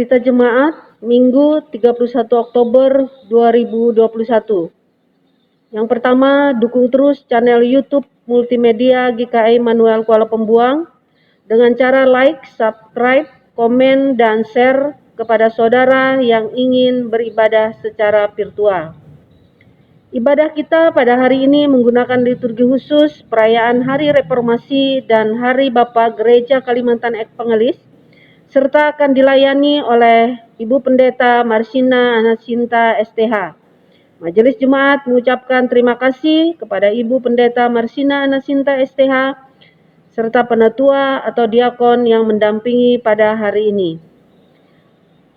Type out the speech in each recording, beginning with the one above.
Berita Jemaat Minggu 31 Oktober 2021. Yang pertama, dukung terus channel YouTube Multimedia GKI Manuel Kuala Pembuang dengan cara like, subscribe, komen, dan share kepada saudara yang ingin beribadah secara virtual. Ibadah kita pada hari ini menggunakan liturgi khusus perayaan Hari Reformasi dan Hari Bapa Gereja Kalimantan Pengelis, serta akan dilayani oleh Ibu Pendeta Marsina Anasinta STH. Majelis Jemaat mengucapkan terima kasih kepada Ibu Pendeta Marsina Anasinta STH serta penatua atau diakon yang mendampingi pada hari ini.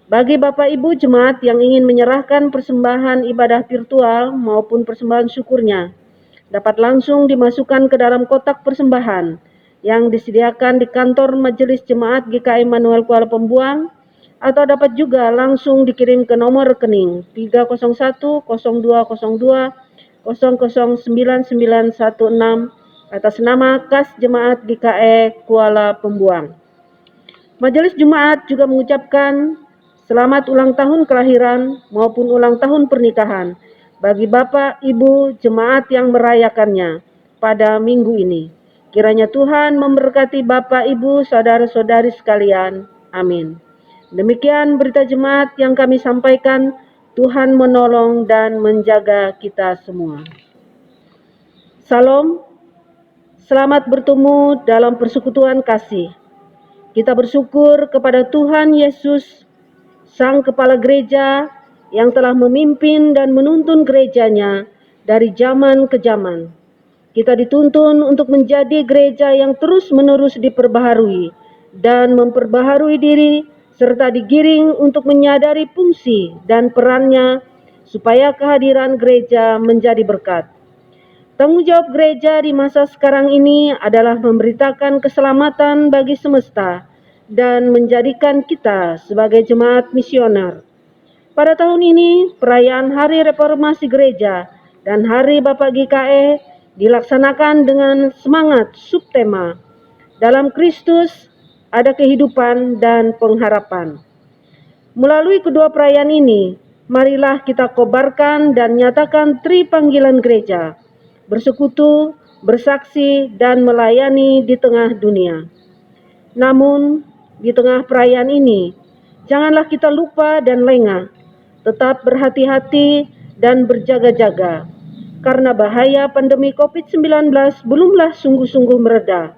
Bagi Bapak Ibu Jemaat yang ingin menyerahkan persembahan ibadah virtual maupun persembahan syukurnya, dapat langsung dimasukkan ke dalam kotak persembahan yang disediakan di kantor Majelis Jemaat GKI Manuel Kuala Pembuang, atau dapat juga langsung dikirim ke nomor rekening 3010202009916 atas nama Kas Jemaat GKI Kuala Pembuang. Majelis Jemaat juga mengucapkan selamat ulang tahun kelahiran maupun ulang tahun pernikahan bagi Bapak Ibu Jemaat yang merayakannya pada minggu ini. Kiranya Tuhan memberkati Bapak Ibu saudara-saudari sekalian. Amin. Demikian berita jemaat yang kami sampaikan. Tuhan menolong dan menjaga kita semua. Salam. Selamat bertemu dalam persekutuan kasih. Kita bersyukur kepada Tuhan Yesus, Sang Kepala Gereja yang telah memimpin dan menuntun gerejanya dari zaman ke zaman. Kita dituntun untuk menjadi gereja yang terus-menerus diperbaharui dan memperbaharui diri serta digiring untuk menyadari fungsi dan perannya supaya kehadiran gereja menjadi berkat. Tanggung jawab gereja di masa sekarang ini adalah memberitakan keselamatan bagi semesta dan menjadikan kita sebagai jemaat misioner. Pada tahun ini, perayaan Hari Reformasi Gereja dan Hari Bapa GKI dilaksanakan dengan semangat subtema, dalam Kristus ada kehidupan dan pengharapan. Melalui kedua perayaan ini, marilah kita kobarkan dan nyatakan tripanggilan gereja, bersekutu, bersaksi, dan melayani di tengah dunia. Namun, di tengah perayaan ini, janganlah kita lupa dan lengah, tetap berhati-hati dan berjaga-jaga, karena bahaya pandemi COVID-19 belumlah sungguh-sungguh mereda.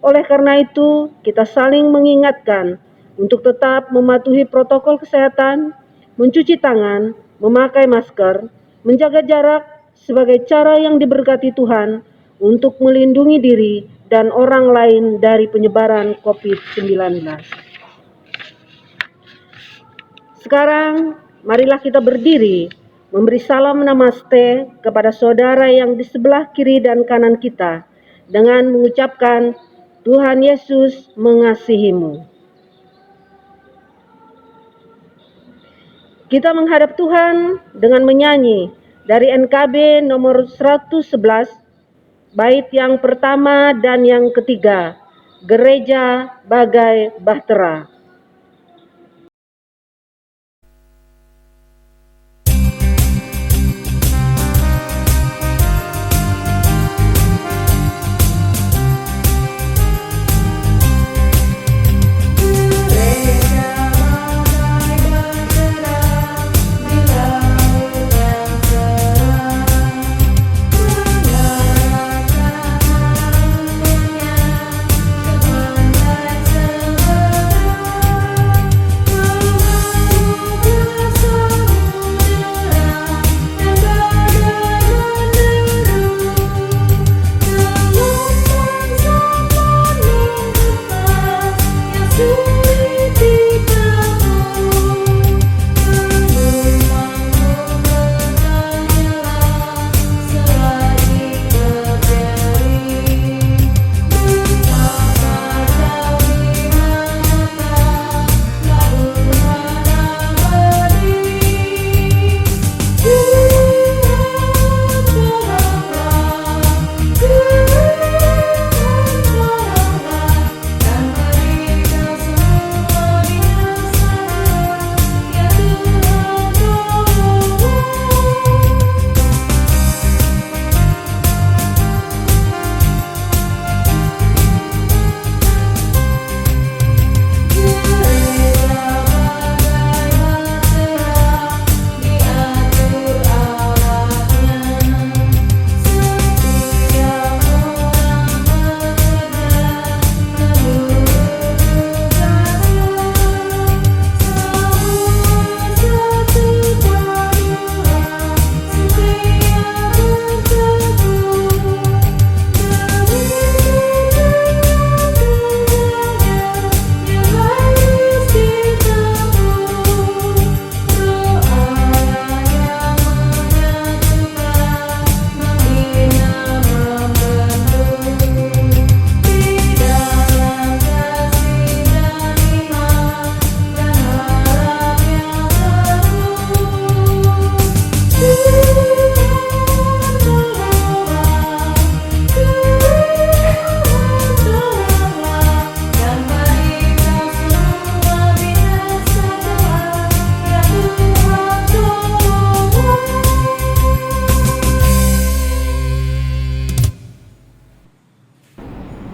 Oleh karena itu, kita saling mengingatkan untuk tetap mematuhi protokol kesehatan, mencuci tangan, memakai masker, menjaga jarak sebagai cara yang diberkati Tuhan untuk melindungi diri dan orang lain dari penyebaran COVID-19. Sekarang, marilah kita berdiri, memberi salam namaste kepada saudara yang di sebelah kiri dan kanan kita, dengan mengucapkan, Tuhan Yesus mengasihimu. Kita menghadap Tuhan dengan menyanyi dari NKB nomor 111, bait yang pertama dan yang ketiga, Gereja Bagai Bahtera.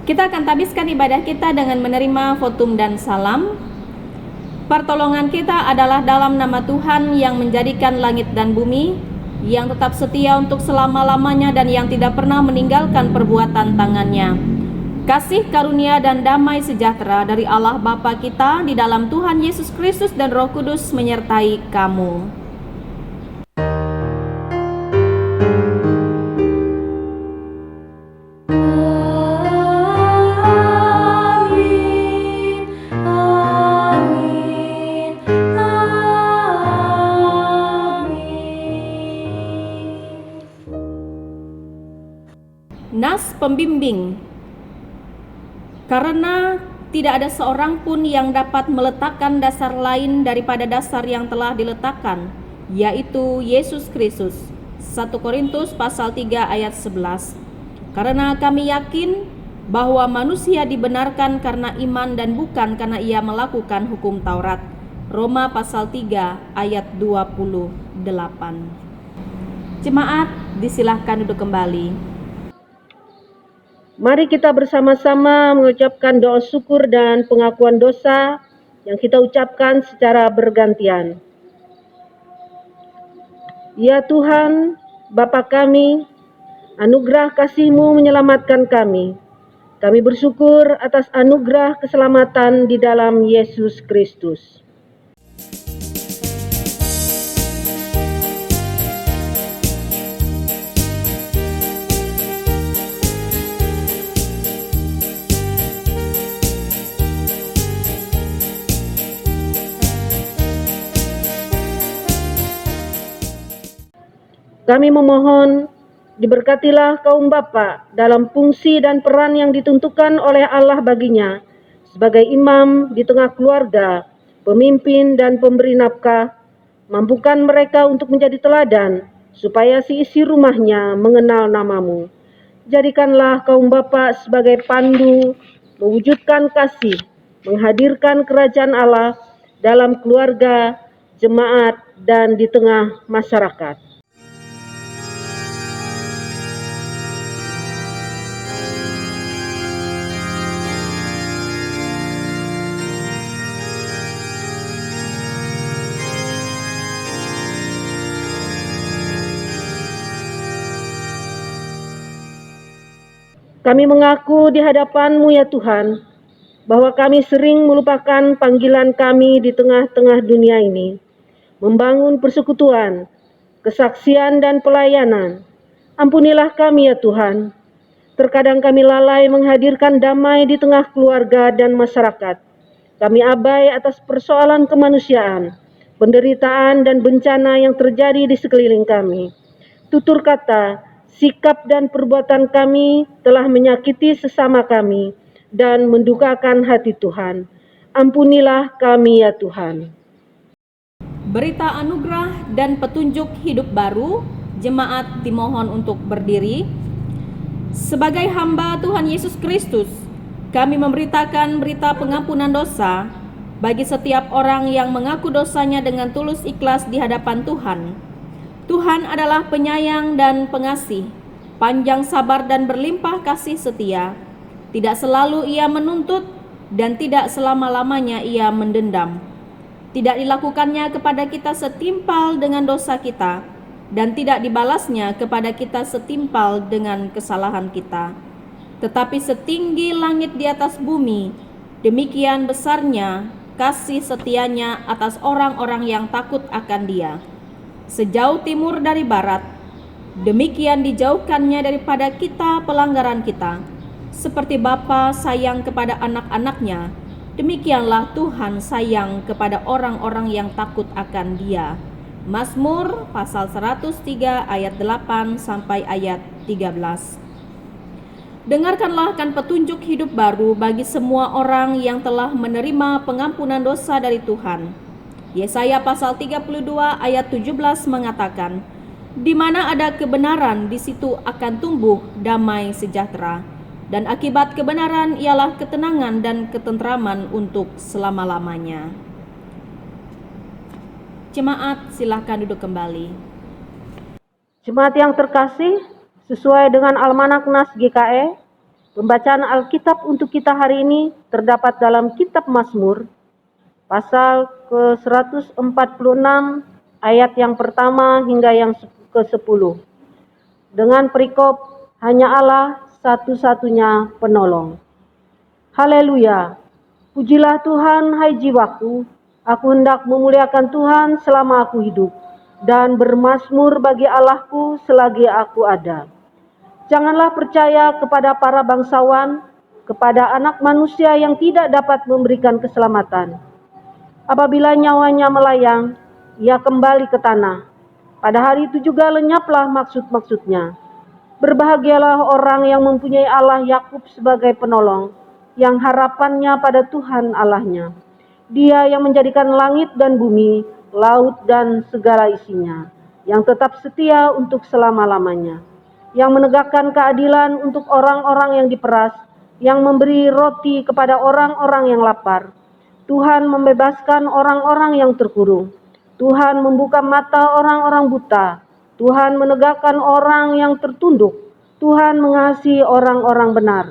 Kita akan habiskan ibadah kita dengan menerima votum dan salam. Pertolongan kita adalah dalam nama Tuhan yang menjadikan langit dan bumi, yang tetap setia untuk selama-lamanya dan yang tidak pernah meninggalkan perbuatan tangannya. Kasih karunia dan damai sejahtera dari Allah Bapa kita di dalam Tuhan Yesus Kristus dan Roh Kudus menyertai kamu. Nas pembimbing. Karena tidak ada seorang pun yang dapat meletakkan dasar lain daripada dasar yang telah diletakkan, yaitu Yesus Kristus. 1 Korintus pasal 3 ayat 11. Karena kami yakin bahwa manusia dibenarkan karena iman dan bukan karena ia melakukan hukum Taurat. Roma pasal 3 ayat 28. Jemaat, disilahkan duduk kembali. Mari kita bersama-sama mengucapkan doa syukur dan pengakuan dosa yang kita ucapkan secara bergantian. Ya Tuhan, Bapa kami, anugerah kasih-Mu menyelamatkan kami. Kami bersyukur atas anugerah keselamatan di dalam Yesus Kristus. Kami memohon, diberkatilah kaum bapa dalam fungsi dan peran yang ditentukan oleh Allah baginya sebagai imam di tengah keluarga, pemimpin dan pemberi nafkah. Mampukan mereka untuk menjadi teladan supaya si isi rumahnya mengenal nama-Mu. Jadikanlah kaum bapa sebagai pandu, mewujudkan kasih, menghadirkan kerajaan Allah dalam keluarga, jemaat, dan di tengah masyarakat. Kami mengaku di hadapan-Mu ya Tuhan, bahwa kami sering melupakan panggilan kami di tengah-tengah dunia ini, membangun persekutuan, kesaksian dan pelayanan. Ampunilah kami ya Tuhan. Terkadang kami lalai menghadirkan damai di tengah keluarga dan masyarakat. Kami abai atas persoalan kemanusiaan, penderitaan dan bencana yang terjadi di sekeliling kami. Tutur kata, sikap dan perbuatan kami telah menyakiti sesama kami dan mendukakan hati Tuhan. Ampunilah kami ya Tuhan. Berita anugerah dan petunjuk hidup baru, jemaat dimohon untuk berdiri. Sebagai hamba Tuhan Yesus Kristus, kami memberitakan berita pengampunan dosa bagi setiap orang yang mengaku dosanya dengan tulus ikhlas di hadapan Tuhan. Tuhan adalah penyayang dan pengasih, panjang sabar dan berlimpah kasih setia. Tidak selalu Ia menuntut dan tidak selama-lamanya Ia mendendam. Tidak dilakukannya kepada kita setimpal dengan dosa kita, dan tidak dibalasnya kepada kita setimpal dengan kesalahan kita. Tetapi setinggi langit di atas bumi, demikian besarnya kasih setianya atas orang-orang yang takut akan Dia. Sejauh timur dari barat, demikian dijauhkannya daripada kita pelanggaran kita. Seperti Bapa sayang kepada anak-anaknya, demikianlah Tuhan sayang kepada orang-orang yang takut akan Dia. Mazmur pasal 103 ayat 8 sampai ayat 13. Dengarkanlah akan petunjuk hidup baru bagi semua orang yang telah menerima pengampunan dosa dari Tuhan. Yesaya pasal 32 ayat 17 mengatakan, di mana ada kebenaran, di situ akan tumbuh damai sejahtera. Dan akibat kebenaran ialah ketenangan dan ketentraman untuk selama-lamanya. Jemaat, silakan duduk kembali. Jemaat yang terkasih, sesuai dengan Almanak Nas GKE, Pembacaan Alkitab untuk kita hari ini terdapat dalam Kitab Mazmur, pasal ke-146, ayat yang pertama hingga yang ke-10. Dengan perikop, hanya Allah satu-satunya penolong. Haleluya! Pujilah Tuhan, hai jiwaku, aku hendak memuliakan Tuhan selama aku hidup, dan bermazmur bagi Allahku selagi aku ada. Janganlah percaya kepada para bangsawan, kepada anak manusia yang tidak dapat memberikan keselamatan. Apabila nyawanya melayang, ia kembali ke tanah. Pada hari itu juga lenyaplah maksud-maksudnya. Berbahagialah orang yang mempunyai Allah Yakub sebagai penolong, yang harapannya pada Tuhan Allahnya. Dia yang menjadikan langit dan bumi, laut dan segala isinya, yang tetap setia untuk selama-lamanya, yang menegakkan keadilan untuk orang-orang yang diperas, yang memberi roti kepada orang-orang yang lapar. Tuhan membebaskan orang-orang yang terkurung. Tuhan membuka mata orang-orang buta. Tuhan menegakkan orang yang tertunduk. Tuhan mengasihi orang-orang benar.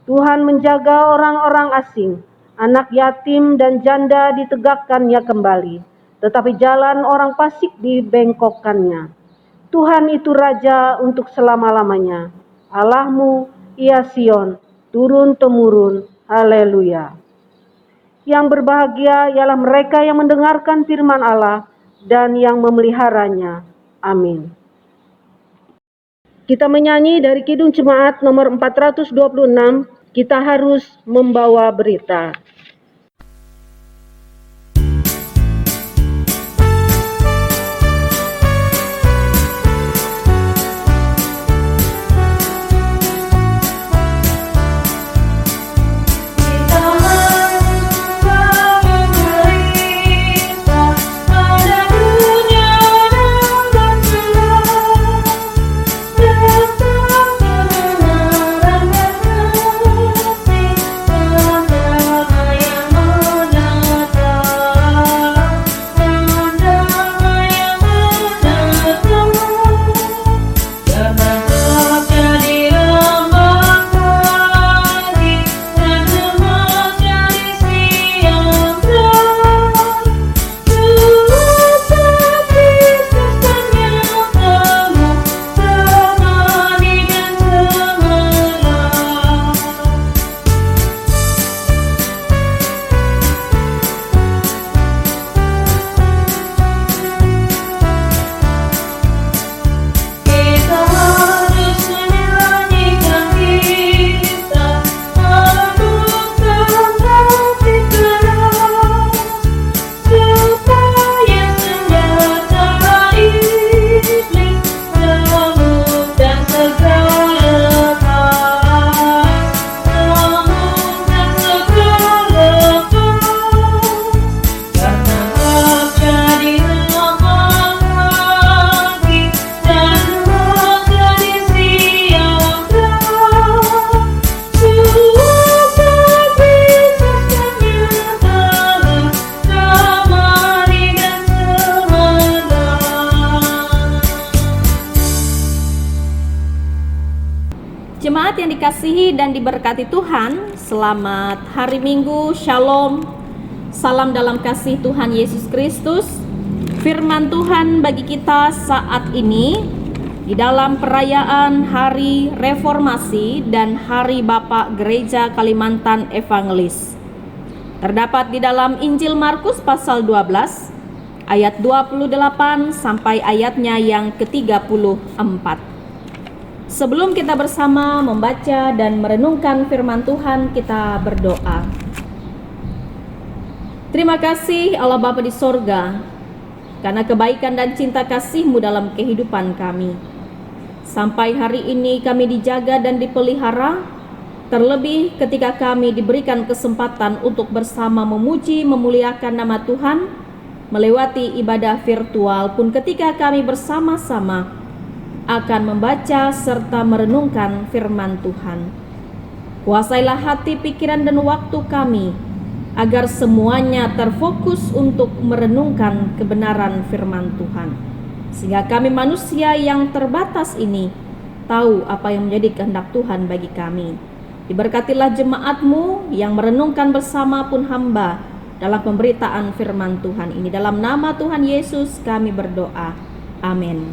Tuhan menjaga orang-orang asing. Anak yatim dan janda ditegakkannya kembali, tetapi jalan orang fasik dibengkokkannya. Tuhan itu Raja untuk selama-lamanya. Allahmu, ia Sion, turun-temurun. Haleluya. Yang berbahagia ialah mereka yang mendengarkan firman Allah dan yang memeliharanya. Amin. Kita menyanyi dari Kidung Jemaat nomor 426, kita harus membawa berita. Jemaat yang dikasihi dan diberkati Tuhan, selamat hari Minggu, Shalom. Salam dalam kasih Tuhan Yesus Kristus. Firman Tuhan bagi kita saat ini di dalam perayaan Hari Reformasi dan Hari Bapak Gereja Kalimantan Evangelis. Terdapat di dalam Injil Markus pasal 12 ayat 28 sampai ayatnya yang ke-34. Sebelum kita bersama membaca dan merenungkan firman Tuhan, kita berdoa. Terima kasih Allah Bapa di sorga, karena kebaikan dan cinta kasih-Mu dalam kehidupan kami. Sampai hari ini kami dijaga dan dipelihara, terlebih ketika kami diberikan kesempatan untuk bersama memuji, memuliakan nama Tuhan, melewati ibadah virtual pun ketika kami bersama-sama akan membaca serta merenungkan firman Tuhan. Kuasailah hati, pikiran, dan waktu kami, agar semuanya terfokus untuk merenungkan kebenaran firman Tuhan. Sehingga kami manusia yang terbatas ini tahu apa yang menjadi kehendak Tuhan bagi kami. Diberkatilah jemaatmu yang merenungkan bersama pun hamba dalam pemberitaan firman Tuhan ini. Dalam nama Tuhan Yesus kami berdoa. Amin.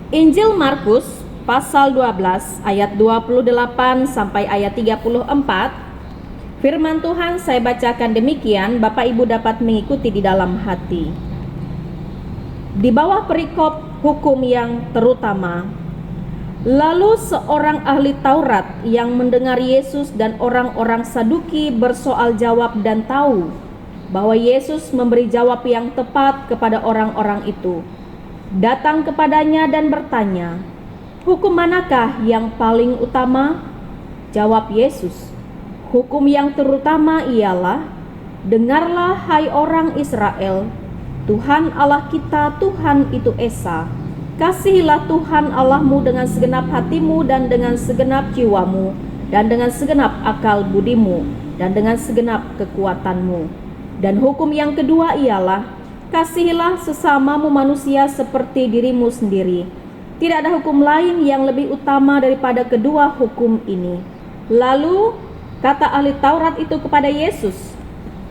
Injil Markus pasal 12 ayat 28 sampai ayat 34. Firman Tuhan saya bacakan demikian, Bapak Ibu dapat mengikuti di dalam hati. Di bawah perikop hukum yang terutama, lalu seorang ahli Taurat yang mendengar Yesus dan orang-orang Saduki bersoal jawab dan tahu bahwa Yesus memberi jawab yang tepat kepada orang-orang itu, datang kepadanya dan bertanya, "Hukum manakah yang paling utama?" Jawab Yesus, "Hukum yang terutama ialah, dengarlah hai orang Israel, Tuhan Allah kita, Tuhan itu Esa. Kasihilah Tuhan Allahmu dengan segenap hatimu dan dengan segenap jiwamu dan dengan segenap akal budimu dan dengan segenap kekuatanmu. Dan hukum yang kedua ialah, kasihilah sesamamu manusia seperti dirimu sendiri. Tidak ada hukum lain yang lebih utama daripada kedua hukum ini." Lalu kata ahli Taurat itu kepada Yesus,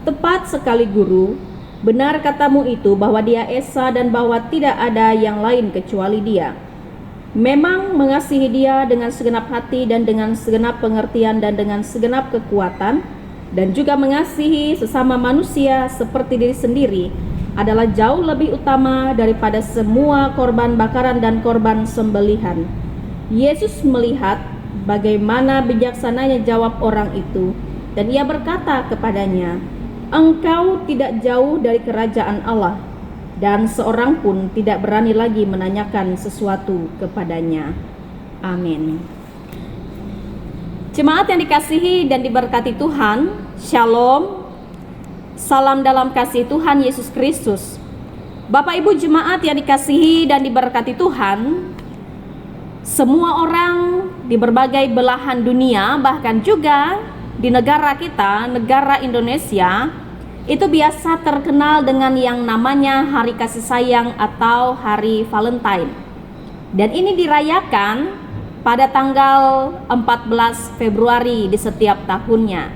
"Tepat sekali Guru, benar katamu itu bahwa Dia Esa dan bahwa tidak ada yang lain kecuali Dia. Memang mengasihi Dia dengan segenap hati dan dengan segenap pengertian dan dengan segenap kekuatan, dan juga mengasihi sesama manusia seperti diri sendiri adalah jauh lebih utama daripada semua korban bakaran dan korban sembelihan." Yesus melihat bagaimana bijaksananya jawab orang itu, dan Ia berkata kepadanya, "Engkau tidak jauh dari kerajaan Allah." Dan seorang pun tidak berani lagi menanyakan sesuatu kepadanya. Amin. Jemaat yang dikasihi dan diberkati Tuhan, Shalom. Salam dalam kasih Tuhan Yesus Kristus. Bapak Ibu jemaat yang dikasihi dan diberkati Tuhan, semua orang di berbagai belahan dunia, bahkan juga di negara kita, negara Indonesia, itu biasa terkenal dengan yang namanya Hari Kasih Sayang atau Hari Valentine. Dan ini dirayakan pada tanggal 14 Februari di setiap tahunnya.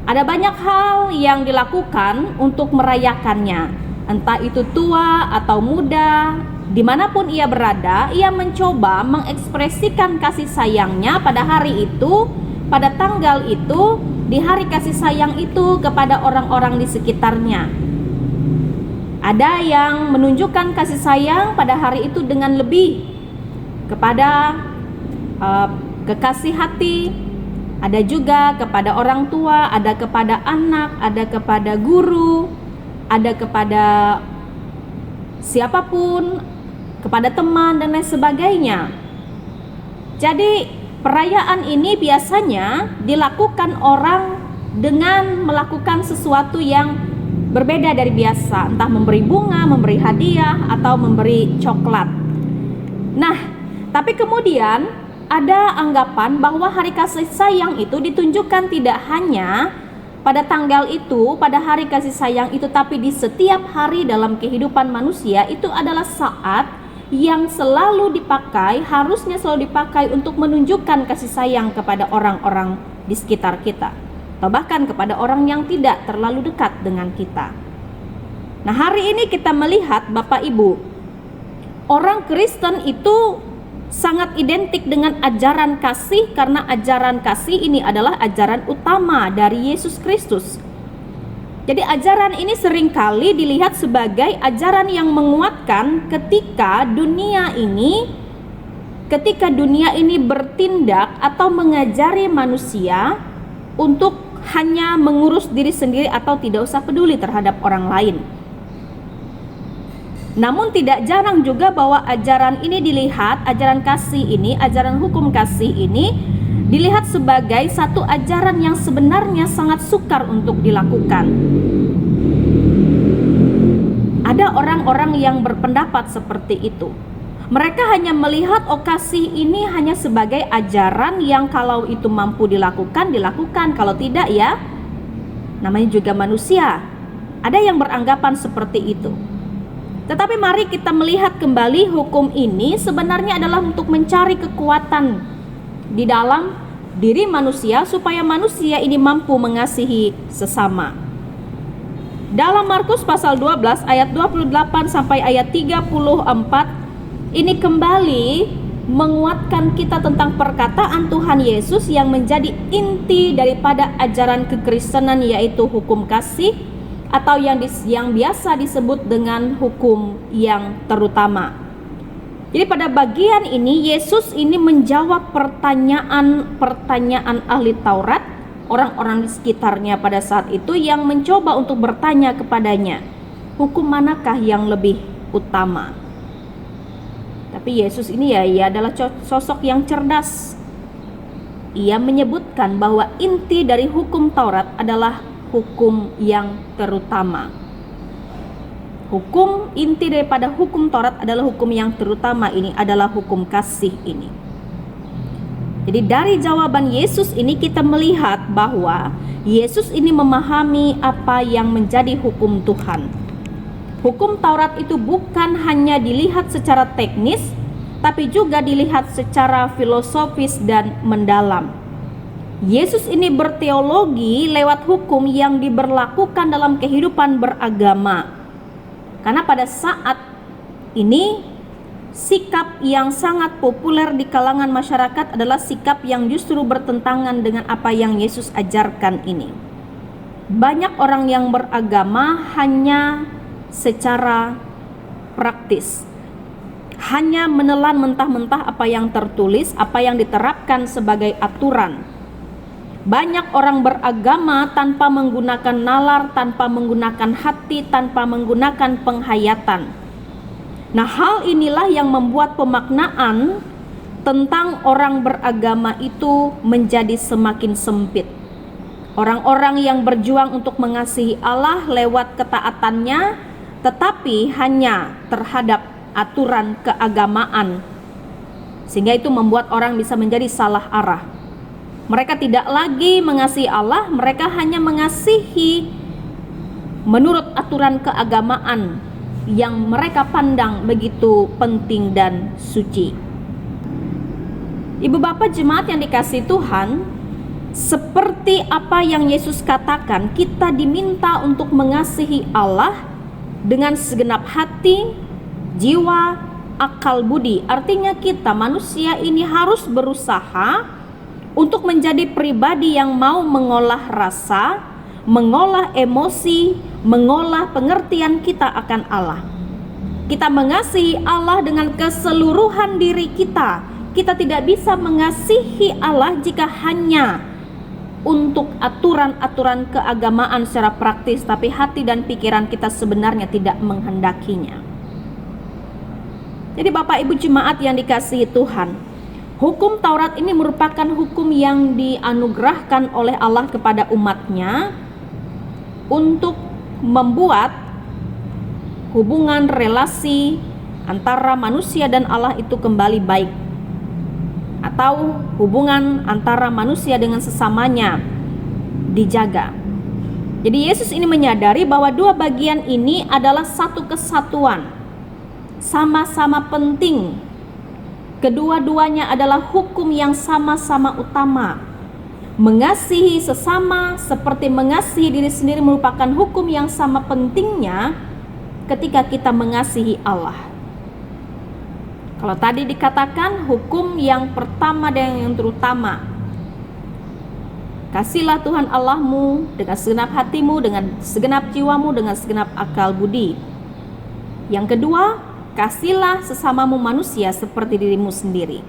Ada banyak hal yang dilakukan untuk merayakannya, entah itu tua atau muda, dimanapun ia berada, ia mencoba mengekspresikan kasih sayangnya pada hari itu, pada tanggal itu, di hari kasih sayang itu kepada orang-orang di sekitarnya. Ada yang menunjukkan kasih sayang pada hari itu dengan lebih kepada kekasih hati, ada juga kepada orang tua, ada kepada anak, ada kepada guru, ada kepada siapapun, kepada teman dan lain sebagainya. Jadi perayaan ini biasanya dilakukan orang dengan melakukan sesuatu yang berbeda dari biasa, entah memberi bunga, memberi hadiah, atau memberi coklat. Nah, tapi kemudian ada anggapan bahwa hari kasih sayang itu ditunjukkan tidak hanya pada tanggal itu, pada hari kasih sayang itu, tapi di setiap hari dalam kehidupan manusia. Itu adalah saat yang selalu dipakai, harusnya selalu dipakai untuk menunjukkan kasih sayang kepada orang-orang di sekitar kita, atau bahkan kepada orang yang tidak terlalu dekat dengan kita. Nah, hari ini kita melihat Bapak Ibu, orang Kristen itu sangat identik dengan ajaran kasih, karena ajaran kasih ini adalah ajaran utama dari Yesus Kristus. Jadi ajaran ini seringkali dilihat sebagai ajaran yang menguatkan ketika dunia ini bertindak atau mengajari manusia untuk hanya mengurus diri sendiri atau tidak usah peduli terhadap orang lain. Namun tidak jarang juga bahwa ajaran ini dilihat, ajaran kasih ini, ajaran hukum kasih ini dilihat sebagai satu ajaran yang sebenarnya sangat sukar untuk dilakukan. Ada orang-orang yang berpendapat seperti itu. Mereka hanya melihat kasih ini hanya sebagai ajaran yang kalau itu mampu dilakukan, kalau tidak ya namanya juga manusia. Ada yang beranggapan seperti itu. Tetapi mari kita melihat kembali, hukum ini sebenarnya adalah untuk mencari kekuatan di dalam diri manusia supaya manusia ini mampu mengasihi sesama. Dalam Markus pasal 12 ayat 28 sampai ayat 34 ini kembali menguatkan kita tentang perkataan Tuhan Yesus yang menjadi inti daripada ajaran kekristenan, yaitu hukum kasih atau yang biasa disebut dengan hukum yang terutama. Jadi pada bagian ini Yesus ini menjawab pertanyaan ahli Taurat, orang-orang di sekitarnya pada saat itu yang mencoba untuk bertanya kepadanya, hukum manakah yang lebih utama? Tapi Yesus ini ia adalah sosok yang cerdas. Ia menyebutkan bahwa inti dari hukum Taurat adalah hukum yang terutama. Inti daripada hukum Taurat adalah hukum yang terutama, ini adalah hukum kasih ini. Jadi dari jawaban Yesus ini kita melihat bahwa Yesus ini memahami apa yang menjadi hukum Tuhan. Hukum Taurat itu bukan hanya dilihat secara teknis, tapi juga dilihat secara filosofis dan mendalam. Yesus ini berteologi lewat hukum yang diberlakukan dalam kehidupan beragama. Karena pada saat ini sikap yang sangat populer di kalangan masyarakat adalah sikap yang justru bertentangan dengan apa yang Yesus ajarkan ini. Banyak orang yang beragama hanya secara praktis, hanya menelan mentah-mentah apa yang tertulis, apa yang diterapkan sebagai aturan. Banyak orang beragama tanpa menggunakan nalar, tanpa menggunakan hati, tanpa menggunakan penghayatan. Nah, hal inilah yang membuat pemaknaan tentang orang beragama itu menjadi semakin sempit. Orang-orang yang berjuang untuk mengasihi Allah lewat ketaatannya, tetapi hanya terhadap aturan keagamaan, sehingga itu membuat orang bisa menjadi salah arah. Mereka tidak lagi mengasihi Allah, mereka hanya mengasihi menurut aturan keagamaan yang mereka pandang begitu penting dan suci. Ibu bapak jemaat yang dikasihi Tuhan, seperti apa yang Yesus katakan, kita diminta untuk mengasihi Allah dengan segenap hati, jiwa, akal budi. Artinya kita manusia ini harus berusaha untuk menjadi pribadi yang mau mengolah rasa, mengolah emosi, mengolah pengertian kita akan Allah. Kita mengasihi Allah dengan keseluruhan diri kita. Kita tidak bisa mengasihi Allah jika hanya untuk aturan-aturan keagamaan secara praktis, tapi hati dan pikiran kita sebenarnya tidak menghendakinya. Jadi Bapak Ibu jemaat yang dikasihi Tuhan, hukum Taurat ini merupakan hukum yang dianugerahkan oleh Allah kepada umatnya untuk membuat hubungan relasi antara manusia dan Allah itu kembali baik, atau hubungan antara manusia dengan sesamanya dijaga. Jadi Yesus ini menyadari bahwa dua bagian ini adalah satu kesatuan, sama-sama penting. Kedua-duanya adalah hukum yang sama-sama utama. Mengasihi sesama seperti mengasihi diri sendiri merupakan hukum yang sama pentingnya ketika kita mengasihi Allah. Kalau tadi dikatakan hukum yang pertama dan yang terutama, kasihlah Tuhan Allahmu dengan segenap hatimu, dengan segenap jiwamu, dengan segenap akal budi. Yang kedua, kasihlah sesamamu manusia seperti dirimu sendiri.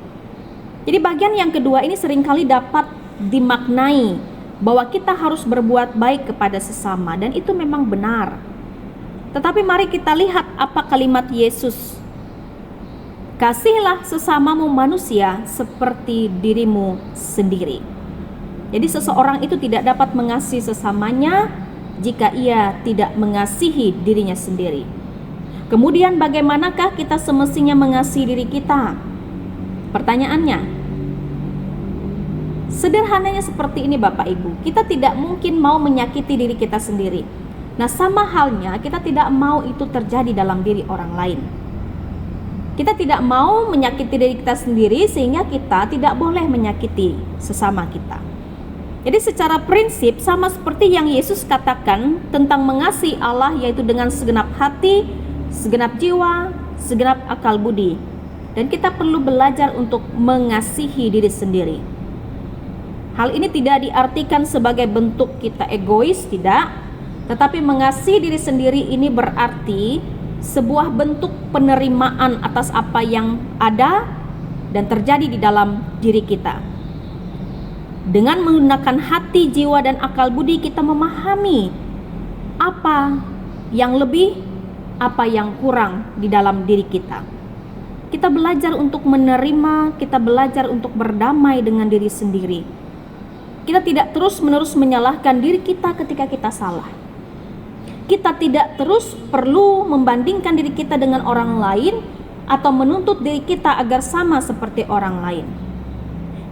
Jadi bagian yang kedua ini seringkali dapat dimaknai bahwa kita harus berbuat baik kepada sesama, dan itu memang benar. Tetapi mari kita lihat apa kalimat Yesus. Kasihlah sesamamu manusia seperti dirimu sendiri. Jadi seseorang itu tidak dapat mengasihi sesamanya jika ia tidak mengasihi dirinya sendiri. Kemudian bagaimanakah kita semestinya mengasihi diri kita? Pertanyaannya, sederhananya seperti ini Bapak Ibu, kita tidak mungkin mau menyakiti diri kita sendiri. Nah, sama halnya kita tidak mau itu terjadi dalam diri orang lain. Kita tidak mau menyakiti diri kita sendiri sehingga kita tidak boleh menyakiti sesama kita. Jadi secara prinsip sama seperti yang Yesus katakan tentang mengasihi Allah, yaitu dengan segenap hati, segenap jiwa, segenap akal budi. Dan kita perlu belajar untuk mengasihi diri sendiri. Hal ini tidak diartikan sebagai bentuk kita egois, tidak. Tetapi mengasihi diri sendiri ini berarti sebuah bentuk penerimaan atas apa yang ada dan terjadi di dalam diri kita. Dengan menggunakan hati, jiwa, dan akal budi, kita memahami apa yang lebih, apa yang kurang di dalam diri kita. Kita belajar untuk menerima, kita belajar untuk berdamai dengan diri sendiri. Kita tidak terus-menerus menyalahkan diri kita ketika kita salah. Kita tidak terus perlu membandingkan diri kita dengan orang lain atau menuntut diri kita agar sama seperti orang lain.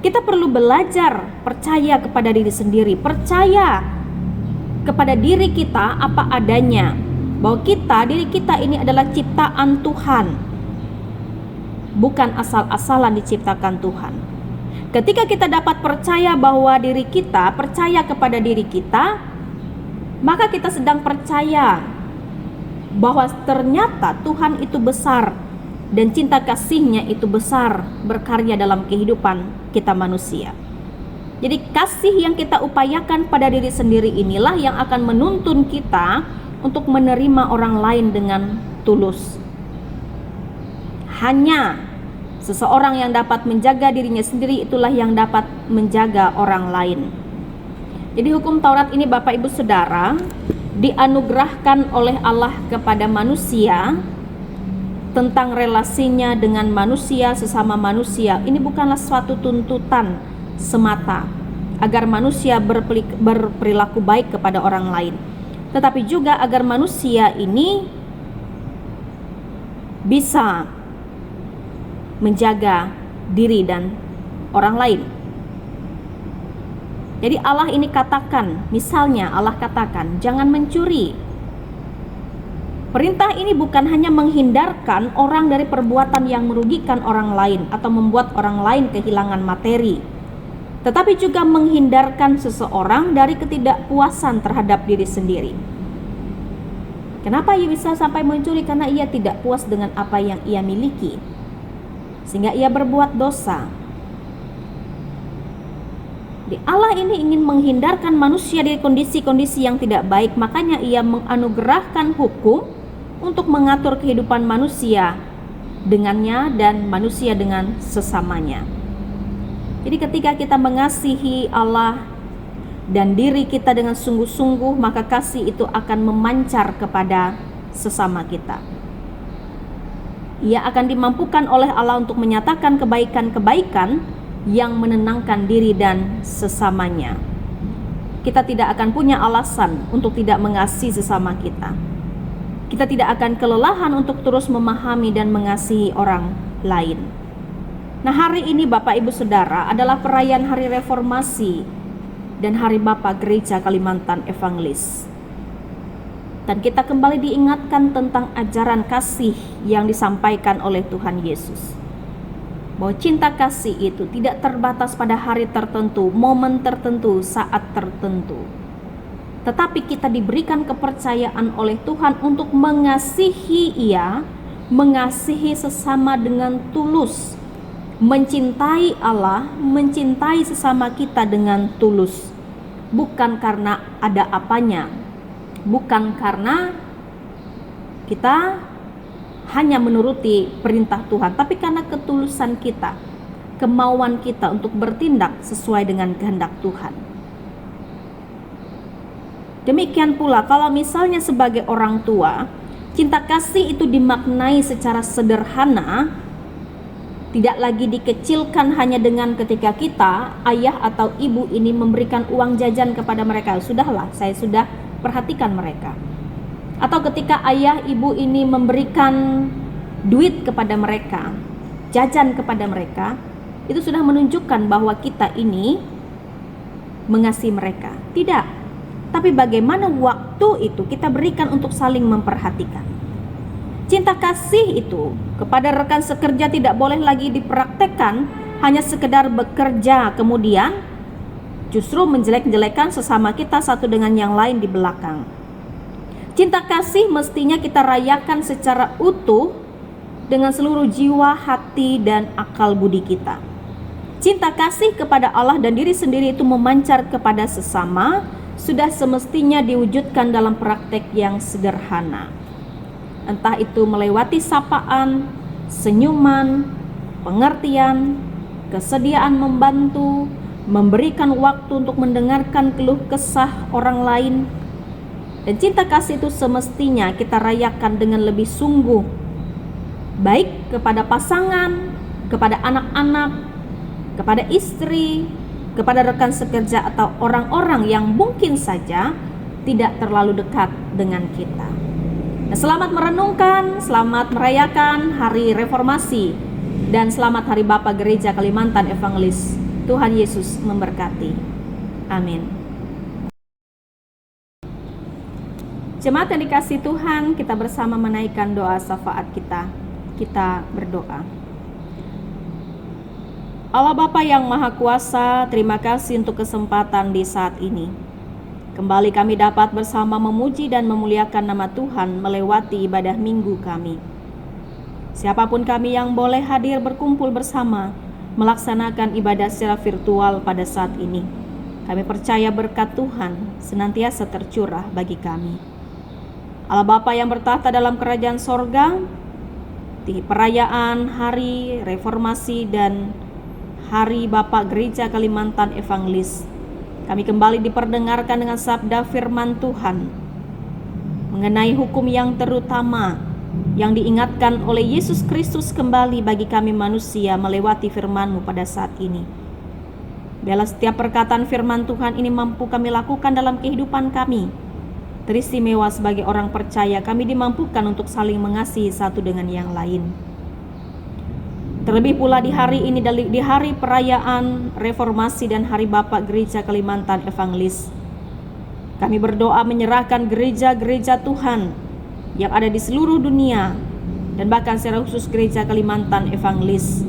Kita perlu belajar percaya kepada diri sendiri, percaya kepada diri kita apa adanya, bahwa diri kita ini adalah ciptaan Tuhan, bukan asal-asalan diciptakan Tuhan. Ketika kita dapat percaya bahwa diri kita, percaya kepada diri kita, maka kita sedang percaya bahwa ternyata Tuhan itu besar dan cinta kasih-Nya itu besar berkarya dalam kehidupan kita manusia. Jadi kasih yang kita upayakan pada diri sendiri inilah yang akan menuntun kita untuk menerima orang lain dengan tulus. Hanya seseorang yang dapat menjaga dirinya sendiri itulah yang dapat menjaga orang lain. Jadi hukum Taurat ini Bapak Ibu Saudara dianugerahkan oleh Allah kepada manusia tentang relasinya dengan manusia sesama manusia. Ini bukanlah suatu tuntutan semata agar manusia berperilaku baik kepada orang lain, tetapi juga agar manusia ini bisa menjaga diri dan orang lain. Jadi Allah ini katakan, misalnya Allah katakan jangan mencuri. Perintah ini bukan hanya menghindarkan orang dari perbuatan yang merugikan orang lain atau membuat orang lain kehilangan materi, tetapi juga menghindarkan seseorang dari ketidakpuasan terhadap diri sendiri. Kenapa ia bisa sampai mencuri? Karena ia tidak puas dengan apa yang ia miliki, sehingga ia berbuat dosa. Allah ini ingin menghindarkan manusia dari kondisi-kondisi yang tidak baik, makanya ia menganugerahkan hukum untuk mengatur kehidupan manusia dengannya dan manusia dengan sesamanya. Jadi ketika kita mengasihi Allah dan diri kita dengan sungguh-sungguh, maka kasih itu akan memancar kepada sesama kita. Ia akan dimampukan oleh Allah untuk menyatakan kebaikan-kebaikan yang menenangkan diri dan sesamanya. Kita tidak akan punya alasan untuk tidak mengasihi sesama kita. Kita tidak akan kelelahan untuk terus memahami dan mengasihi orang lain. Nah, hari ini Bapak Ibu Saudara adalah perayaan Hari Reformasi dan Hari Bapa Gereja Kalimantan Evangelis. Dan kita kembali diingatkan tentang ajaran kasih yang disampaikan oleh Tuhan Yesus. Bahwa cinta kasih itu tidak terbatas pada hari tertentu, momen tertentu, saat tertentu. Tetapi kita diberikan kepercayaan oleh Tuhan untuk mengasihi Ia, mengasihi sesama dengan tulus, mencintai Allah, mencintai sesama kita dengan tulus. Bukan karena ada apanya, bukan karena kita hanya menuruti perintah Tuhan, tapi karena ketulusan kita, kemauan kita untuk bertindak sesuai dengan kehendak Tuhan. Demikian pula kalau misalnya sebagai orang tua, cinta kasih itu dimaknai secara sederhana, tidak lagi dikecilkan hanya dengan ketika kita, ayah atau ibu ini memberikan uang jajan kepada mereka. Sudahlah, saya sudah perhatikan mereka. Atau ketika ayah ibu ini memberikan duit kepada mereka, jajan kepada mereka, itu sudah menunjukkan bahwa kita ini mengasihi mereka. Tidak. Tapi bagaimana waktu itu kita berikan untuk saling memperhatikan. Cinta kasih itu kepada rekan sekerja tidak boleh lagi dipraktekkan hanya sekedar bekerja kemudian justru menjelek-jelekan sesama kita satu dengan yang lain di belakang. Cinta kasih mestinya kita rayakan secara utuh dengan seluruh jiwa, hati, dan akal budi kita. Cinta kasih kepada Allah dan diri sendiri itu memancar kepada sesama, sudah semestinya diwujudkan dalam praktek yang sederhana. Entah itu melewati sapaan, senyuman, pengertian, kesediaan membantu, memberikan waktu untuk mendengarkan keluh kesah orang lain. Dan cinta kasih itu semestinya kita rayakan dengan lebih sungguh, baik kepada pasangan, kepada anak-anak, kepada istri, kepada rekan sekerja atau orang-orang yang mungkin saja tidak terlalu dekat dengan kita. Nah, selamat merenungkan, selamat merayakan Hari Reformasi, dan selamat Hari Bapa Gereja Kalimantan Evangelis. Tuhan Yesus memberkati. Amin. Jemaat yang dikasihi Tuhan, kita bersama menaikkan doa syafaat kita. Kita berdoa. Allah Bapa yang Maha Kuasa, terima kasih untuk kesempatan di saat ini. Kembali kami dapat bersama memuji dan memuliakan nama Tuhan melewati ibadah minggu kami. Siapapun kami yang boleh hadir berkumpul bersama, melaksanakan ibadah secara virtual pada saat ini, kami percaya berkat Tuhan senantiasa tercurah bagi kami. Allah Bapa yang bertahta dalam kerajaan sorga, di perayaan Hari Reformasi dan Hari Bapa Gereja Kalimantan Evangelis, kami kembali diperdengarkan dengan sabda firman Tuhan mengenai hukum yang terutama yang diingatkan oleh Yesus Kristus kembali bagi kami manusia melewati firman-Mu pada saat ini. Biarlah setiap perkataan firman Tuhan ini mampu kami lakukan dalam kehidupan kami. Teristimewa sebagai orang percaya, kami dimampukan untuk saling mengasihi satu dengan yang lain. Terlebih pula di hari ini, di hari perayaan Reformasi dan Hari Bapa Gereja Kalimantan Evangelis, kami berdoa menyerahkan gereja-gereja Tuhan yang ada di seluruh dunia, dan bahkan secara khusus Gereja Kalimantan Evangelis.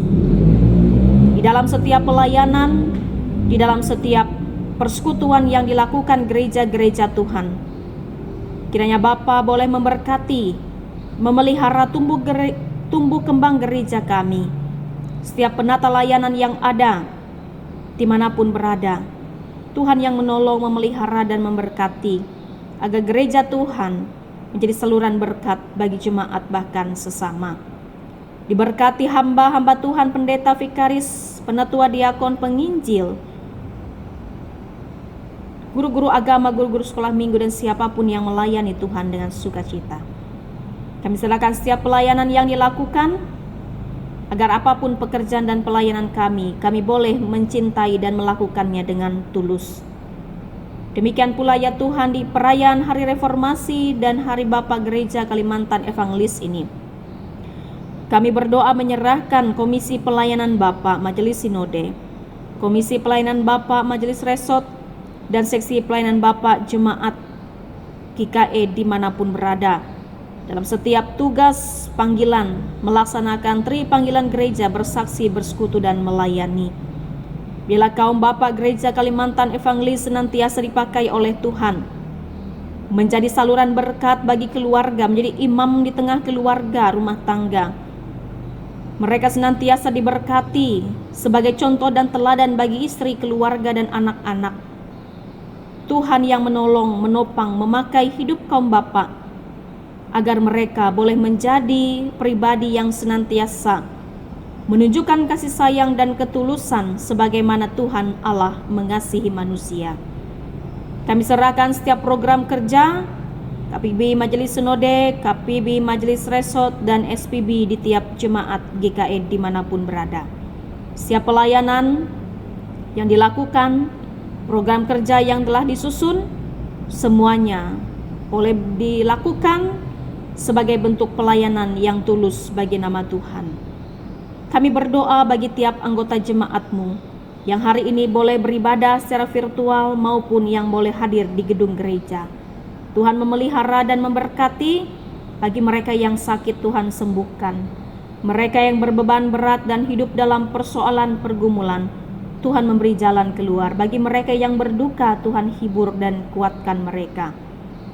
Di dalam setiap pelayanan, di dalam setiap persekutuan yang dilakukan gereja-gereja Tuhan, kiranya Bapa boleh memberkati, memelihara tumbuh kembang gereja kami. Setiap penata layanan yang ada, dimanapun berada, Tuhan yang menolong, memelihara, dan memberkati, agar gereja Tuhan menjadi saluran berkat bagi jemaat bahkan sesama. Diberkati hamba-hamba Tuhan, pendeta, vikaris, penatua, diakon, penginjil, guru-guru agama, guru-guru sekolah minggu, dan siapapun yang melayani Tuhan dengan sukacita. Kami serahkan setiap pelayanan yang dilakukan, agar apapun pekerjaan dan pelayanan kami boleh mencintai dan melakukannya dengan tulus. Demikian pula ya Tuhan, di perayaan Hari Reformasi dan Hari Bapa Gereja Kalimantan Evangelis ini, kami berdoa menyerahkan Komisi Pelayanan Bapa Majelis Sinode, Komisi Pelayanan Bapa Majelis Resort, dan Seksi Pelayanan Bapa Jemaat GKE dimanapun berada, dalam setiap tugas panggilan melaksanakan tri panggilan gereja, bersaksi, bersekutu, dan melayani. Bila kaum Bapa Gereja Kalimantan Evangelis senantiasa dipakai oleh Tuhan menjadi saluran berkat bagi keluarga, menjadi imam di tengah keluarga, rumah tangga. Mereka senantiasa diberkati sebagai contoh dan teladan bagi istri, keluarga, dan anak-anak. Tuhan yang menolong, menopang, memakai hidup kaum Bapa, agar mereka boleh menjadi pribadi yang senantiasa menunjukkan kasih sayang dan ketulusan sebagaimana Tuhan Allah mengasihi manusia. Kami serahkan setiap program kerja KPB Majelis Sinode, KPB Majelis Resort, dan SPB di tiap jemaat GKE dimanapun berada. Setiap pelayanan yang dilakukan, program kerja yang telah disusun, semuanya boleh dilakukan sebagai bentuk pelayanan yang tulus bagi nama Tuhan. Kami berdoa bagi tiap anggota jemaat-Mu yang hari ini boleh beribadah secara virtual maupun yang boleh hadir di gedung gereja. Tuhan memelihara dan memberkati, Bagi mereka yang sakit, Tuhan sembuhkan. Mereka yang berbeban berat dan hidup dalam persoalan pergumulan, Tuhan memberi jalan keluar. Bagi mereka yang berduka, Tuhan hibur dan kuatkan mereka.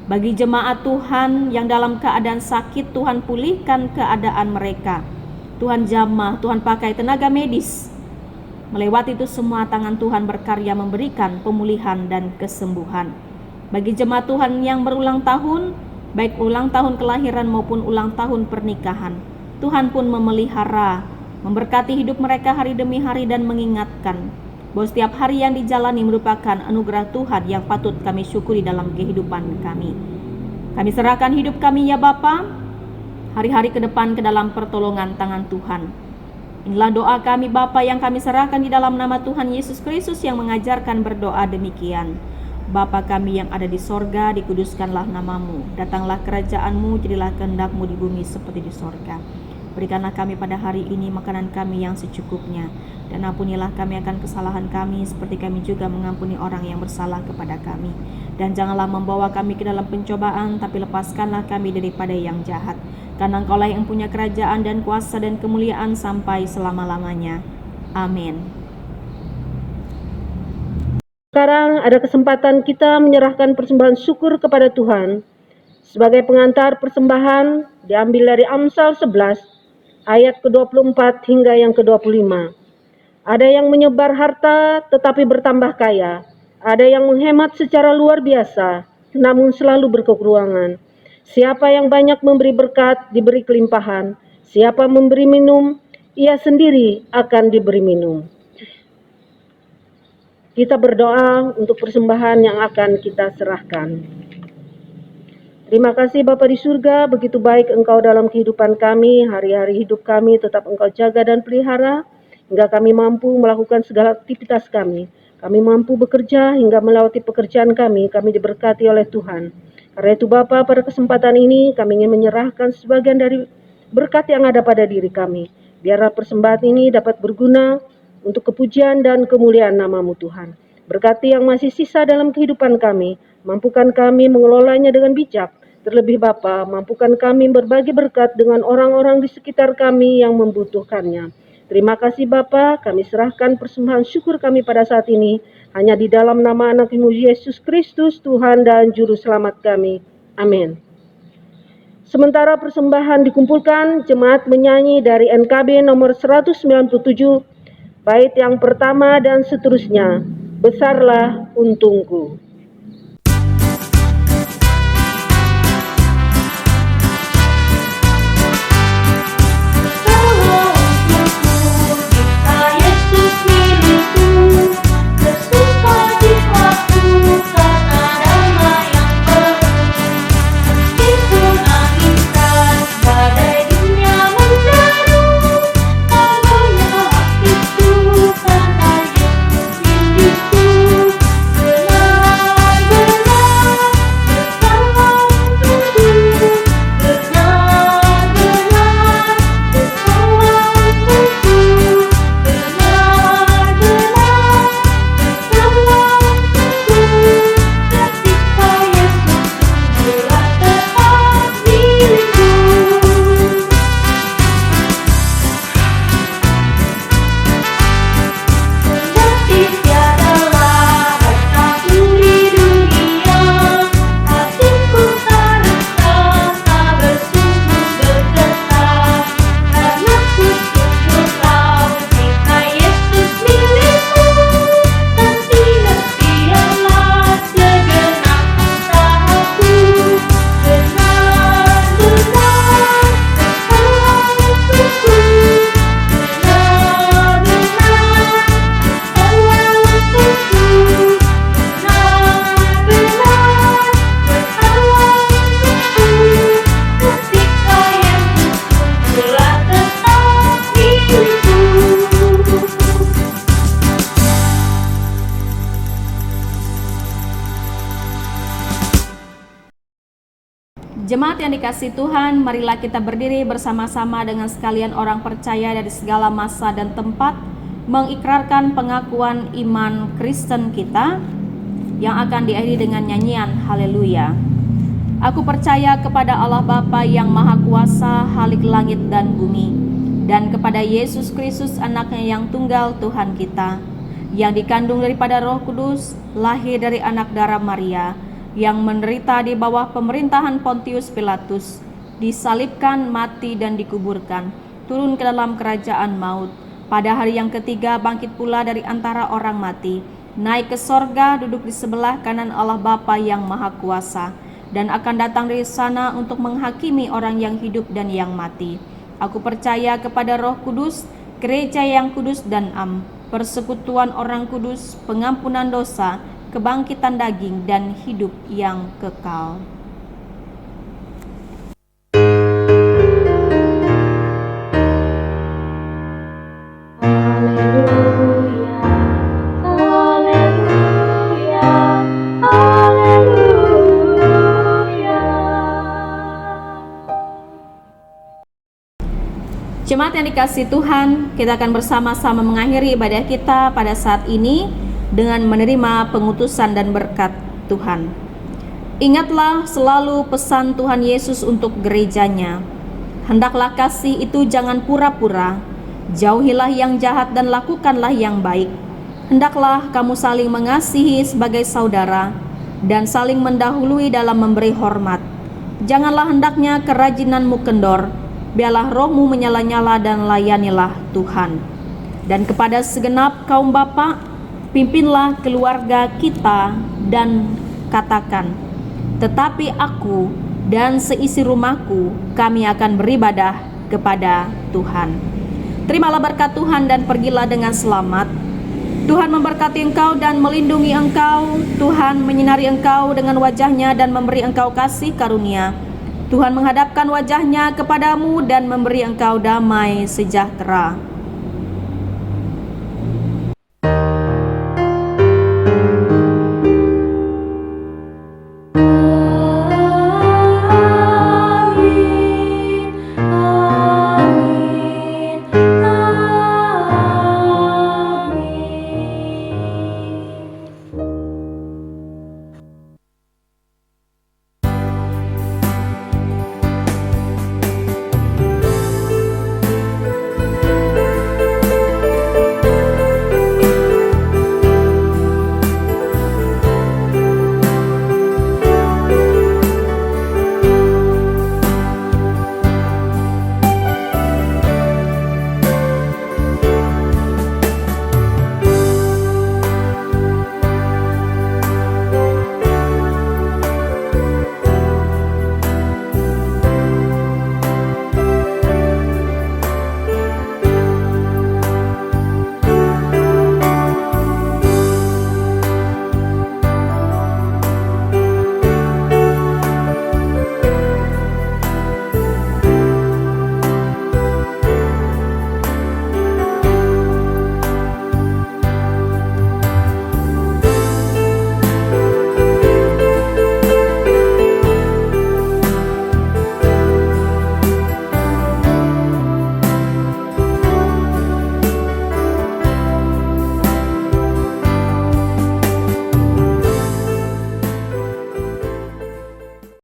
Bagi jemaat Tuhan yang dalam keadaan sakit, Tuhan pulihkan keadaan mereka. Tuhan jamah, Tuhan pakai tenaga medis. Melewati itu semua, tangan Tuhan berkarya memberikan pemulihan dan kesembuhan. Bagi jemaat Tuhan yang berulang tahun, baik ulang tahun kelahiran maupun ulang tahun pernikahan, Tuhan pun memelihara, memberkati hidup mereka hari demi hari dan mengingatkan bahwa setiap hari yang dijalani merupakan anugerah Tuhan yang patut kami syukuri dalam kehidupan kami. Kami serahkan hidup kami ya Bapa, hari-hari ke depan ke dalam pertolongan tangan Tuhan. Inilah doa kami Bapa yang kami serahkan di dalam nama Tuhan Yesus Kristus yang mengajarkan berdoa demikian. Bapa kami yang ada di sorga, dikuduskanlah namamu. Datanglah kerajaan-Mu, jadilah kehendak-Mu di bumi seperti di sorga. Berikanlah kami pada hari ini makanan kami yang secukupnya, dan ampunilah kami akan kesalahan kami seperti kami juga mengampuni orang yang bersalah kepada kami. Dan janganlah membawa kami ke dalam pencobaan, tapi lepaskanlah kami daripada yang jahat. Karena Engkaulah yang punya kerajaan dan kuasa dan kemuliaan sampai selama-lamanya. Amin. Sekarang ada kesempatan kita menyerahkan persembahan syukur kepada Tuhan. Sebagai pengantar persembahan diambil dari Amsal 11 ayat ke-24 hingga yang ke-25. Ada yang menyebar harta tetapi bertambah kaya. Ada yang menghemat secara luar biasa namun selalu berkekurangan. Siapa yang banyak memberi berkat diberi kelimpahan. Siapa memberi minum, ia sendiri akan diberi minum. Kita berdoa untuk persembahan yang akan kita serahkan. Terima kasih Bapa di surga, begitu baik Engkau dalam kehidupan kami, hari-hari hidup kami tetap Engkau jaga dan pelihara, hingga kami mampu melakukan segala aktivitas kami. Kami mampu bekerja hingga melewati pekerjaan kami diberkati oleh Tuhan. Karena itu Bapa, pada kesempatan ini kami ingin menyerahkan sebagian dari berkat yang ada pada diri kami. Biarlah persembahan ini dapat berguna untuk kepujian dan kemuliaan nama-Mu Tuhan. Berkati yang masih sisa dalam kehidupan kami, mampukan kami mengelolanya dengan bijak. Terlebih Bapa, mampukan kami berbagi berkat dengan orang-orang di sekitar kami yang membutuhkannya. Terima kasih Bapa, kami serahkan persembahan syukur kami pada saat ini hanya di dalam nama anak-Mu Yesus Kristus, Tuhan dan Juru Selamat kami. Amin. Sementara persembahan dikumpulkan, jemaat menyanyi dari NKB nomor 197, bait yang pertama dan seterusnya. Besarlah untungku. Jemaat yang dikasihi Tuhan, marilah kita berdiri bersama-sama dengan sekalian orang percaya dari segala masa dan tempat, mengikrarkan pengakuan iman Kristen kita yang akan diakhiri dengan nyanyian Haleluya. Aku percaya kepada Allah Bapa yang Maha Kuasa, Khalik langit dan bumi, dan kepada Yesus Kristus, Anaknya yang tunggal, Tuhan kita, yang dikandung daripada Roh Kudus, lahir dari anak darah Maria, yang menderita di bawah pemerintahan Pontius Pilatus, disalibkan, mati, dan dikuburkan, turun ke dalam kerajaan maut. Pada hari yang ketiga bangkit pula dari antara orang mati, naik ke sorga, duduk di sebelah kanan Allah Bapa yang Maha Kuasa, dan akan datang dari sana untuk menghakimi orang yang hidup dan yang mati. Aku percaya kepada Roh Kudus, gereja yang kudus dan am, persekutuan orang kudus, pengampunan dosa, kebangkitan daging, dan hidup yang kekal. Jemaat yang dikasihi Tuhan, kita akan bersama-sama mengakhiri ibadah kita pada saat ini dengan menerima pengutusan dan berkat Tuhan. Ingatlah selalu pesan Tuhan Yesus untuk gerejanya. Hendaklah kasih itu jangan pura-pura, jauhilah yang jahat dan lakukanlah yang baik. Hendaklah kamu saling mengasihi sebagai saudara dan saling mendahului dalam memberi hormat. Janganlah hendaknya kerajinanmu kendor, biarlah rohmu menyala-nyala dan layanilah Tuhan. Dan kepada segenap kaum bapa, pimpinlah keluarga kita dan katakan, tetapi aku dan seisi rumahku, kami akan beribadah kepada Tuhan. Terimalah berkat Tuhan dan pergilah dengan selamat. Tuhan memberkati engkau dan melindungi engkau. Tuhan menyinari engkau dengan wajah-Nya dan memberi engkau kasih karunia. Tuhan menghadapkan wajah-Nya kepadamu dan memberi engkau damai sejahtera.